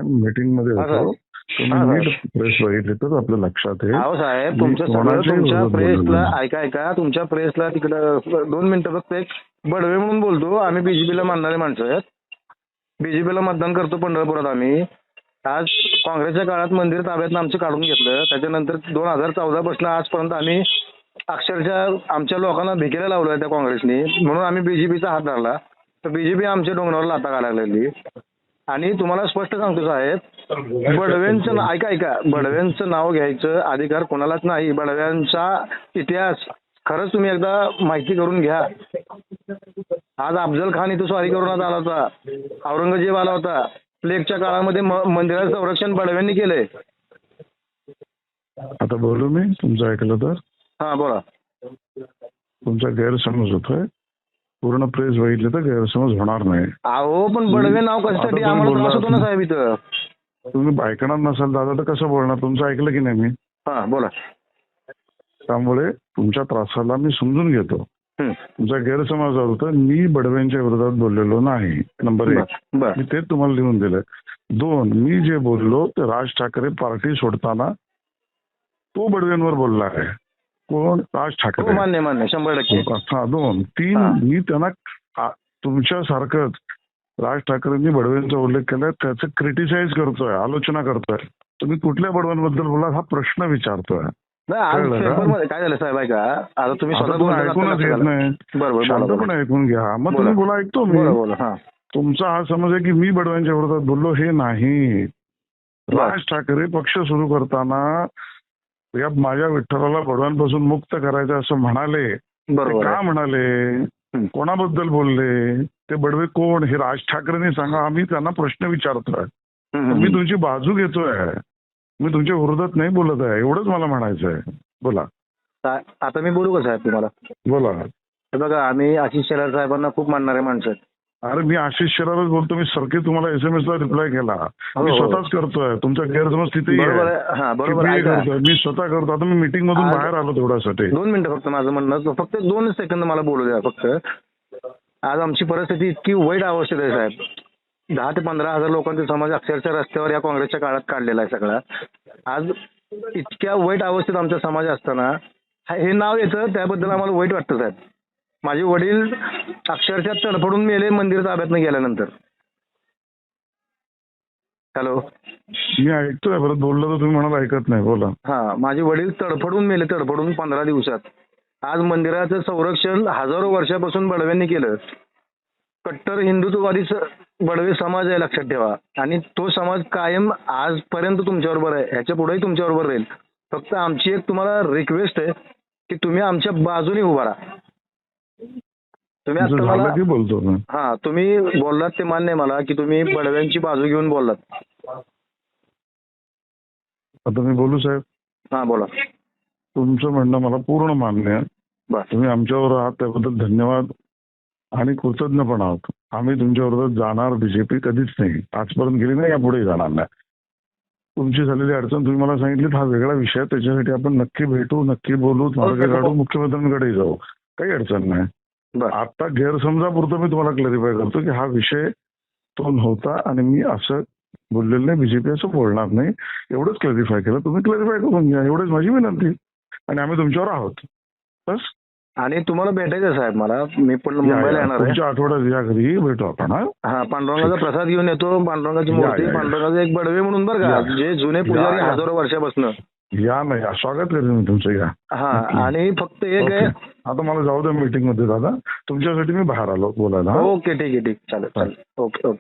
Meeting मध्ये हा होतो. साहेब. तुम्ही हा नीट साहेब. प्रेस बघितली तर आपल्या लक्षात येईल. अहो साहेब, मी तुमचं सगळं कोणाच्याही तुमच्या विरोधात बोललेलो प्रेसला नाही. ऐका तुमच्या प्रेसला तिकडं 2 मिनिटं फक्त एक बडवे म्हणून बोलतो. आम्ही बीजेपीला मानणारे माणसं आहेत. बीजेपीला मतदान करतो पंढरपुरात आम्ही. आज काँग्रेसच्या काळात मंदिर ताब्यातनं आमचं काढून घेतलं. त्याच्यानंतर 2014 पासून आजपर्यंत आम्ही अक्षरशः आमच्या लोकांना भिकेला लावलं त्या काँग्रेसने, म्हणून आम्ही बीजेपीचा हात धरला. तर बीजेपी आमच्या डोंगरावर लाथा घालायला लागली. आणि तुम्हाला स्पष्ट सांगतो साहेब, बडव्यांचं ऐका बडव्यांचं नाव घ्यायचं अधिकार कोणालाच नाही. बडव्यांचा इतिहास खरंच तुम्ही एकदा माहिती करून घ्या. आज अफजल खान इथं स्वारी करून आला होता. औरंगजेब आला होता. प्लेगच्या काळामध्ये मंदिराचं संरक्षण बडव्यांनी केलंय. आता बोलू मी तुमचं ऐकलं तर? हा बोला. तुमचा गैरसमज होतोय. पूर्ण प्रेस बघितली तर गैरसमज होणार नाही. अहो पण बडवे नाव कशासाठी? आम्हाला त्रास होतो ना साहेब इथं. तुम्ही ऐकणार नसाल दादा तर कसं बोलणार? तुमचं ऐकलं की नाही मी? हा बोला. त्यामुळे तुमच्या त्रासाला मी समजून घेतो. तुमचा गैरसमज होता. मी बडव्यांच्या विरोधात बोललेलो नाही. नंबर 1 मी ते तुम्हाला लिहून दिलंय. 2 मी जे बोललो ते राज ठाकरे पार्टी सोडताना तो बडव्यांवर बोलला आहे. कोण? राज ठाकरे. मान्य 100%. हा 2 3 मी त्यांना तुमच्यासारखंच राज ठाकरेंनी बडव्यांचा उल्लेख केलाय त्याचं क्रिटिसाइज करतोय, आलोचना करतोय. तुम्ही कुठल्या बडव्यांबद्दल बोला हा प्रश्न विचारतोय. काय झालं साहेब ऐका, आता तुम्ही ऐकूनच घेत नाही. शांतपणे ऐकून घ्या मग तुम्ही बोला. ऐकतो मी. तुमचा हा समज आहे की मी बडव्यांच्या विरोधात बोललो. हे नाही. राज ठाकरे पक्ष सुरू करताना या माझ्या विठ्ठलाला बडव्यांपासून मुक्त करायचं असं म्हणाले. का म्हणाले? कोणाबद्दल बोलले? ते बडवे कोण? हे राज ठाकरेंनी सांगा. आम्ही त्यांना प्रश्न विचारतोय. मी तुमची बाजू घेतोय. मी तुमच्या विरोधात नाही बोलत आहे. एवढंच मला म्हणायचं आहे. बोला. आता मी बोलू का साहेब तुम्हाला? बोला. बघा आम्ही आशिष शेलार साहेबांना खूप मानणारे माणसं आहेत. अरे मी आशिष शेलारच बोलतो. मी सारखे तुम्हाला SMS ला रिप्लाय केला. मी स्वतःच करतोय. तुमचा गैरसमज तिथेही करतोय. मी स्वतः करतो. आता मी मीटिंग मधून बाहेर आलो तेवढ्यासाठी. 2 मिनिटं फक्त माझं म्हणणं, फक्त 2 सेकंद मला बोलू द्या फक्त. आज आमची परिस्थिती इतकी वाईट अवस्थेत आहे साहेब. 10 ते 15 हजार लोकांचा समाज अक्षरशः रस्त्यावर या काँग्रेसच्या काळात काढलेला आहे सगळा. आज इतक्या वाईट अवस्थेत आमचा समाज असताना हे नाव येतं त्याबद्दल आम्हाला वाईट वाटतं साहेब. माझे वडील अक्षरशः तडफडून मेले मंदिर ताब्यातनं गेल्यानंतर. हॅलो. मी ऐकतोय. परत बोललो तर तुम्ही म्हणाल ऐकत नाही. बोला. हा माझे वडील तडफडून मेले 15 दिवसात. आज मंदिराचं संरक्षण हजारो वर्षापासून बडव्यांनी केलं. कट्टर हिंदुत्ववादी बडवे समाज आहे लक्षात ठेवा. आणि तो समाज कायम आजपर्यंत तुमच्याबरोबर आहे. ह्याच्या पुढेही तुमच्याबरोबर राहील. फक्त आमची एक तुम्हाला रिक्वेस्ट आहे की तुम्ही आमच्या बाजूने उभा राहा. तुम्ही आता मला तुम्ही बोललात ते मान्य आहे मला की तुम्ही बडव्यांची बाजू घेऊन बोललात. आता मी बोलू साहेब? हा बोला. तुमचं म्हणणं मला पूर्ण मान्य आहे. तुम्ही आमच्यावर आहात त्याबद्दल धन्यवाद आणि कृतज्ञ पण आहोत. आम्ही तुमच्या विरोधात जाणार बीजेपी कधीच नाही. आजपर्यंत गेली नाही, यापुढे जाणार नाही. तुमची झालेली अडचण तुम्ही मला सांगितली. हा वेगळा विषय. त्याच्यासाठी आपण नक्की भेटू, नक्की बोलू, मार्ग काढू, मुख्यमंत्र्यांकडे जाऊ. काही अडचण नाही. आता गैरसमजापुरतं मी तुम्हाला क्लॅरिफाय करतो की हा विषय तो नव्हता आणि मी असं बोललेलं नाही. बीजेपी असं बोलणार नाही. एवढंच क्लॅरिफाय केलं. तुम्ही क्लॅरिफाय करून घ्या. एवढंच माझी विनंती. आणि आम्ही तुमच्यावर आहोत. बस. आणि तुम्हाला भेटायचं साहेब मला. मी पण मुंबईला येणार आहे. पुढच्या आठवड्यात या घरी भेटू आपण. हा पांडुरंगाचा प्रसाद घेऊन येतो. पांडुरंगाची मूर्ती, पांडुरंगाचा एक बडवे म्हणून बरं का, जे जुने पुजारी हजारो वर्षापासून. या नाही स्वागत करेन मी तुमचं. या. हा आणि फक्त एक आहे. आता मला जाऊ द्या मीटिंग मध्ये दादा. तुमच्यासाठी मी बाहेर आलो बोलायला. ओके ठीक आहे. चालेल. ओके.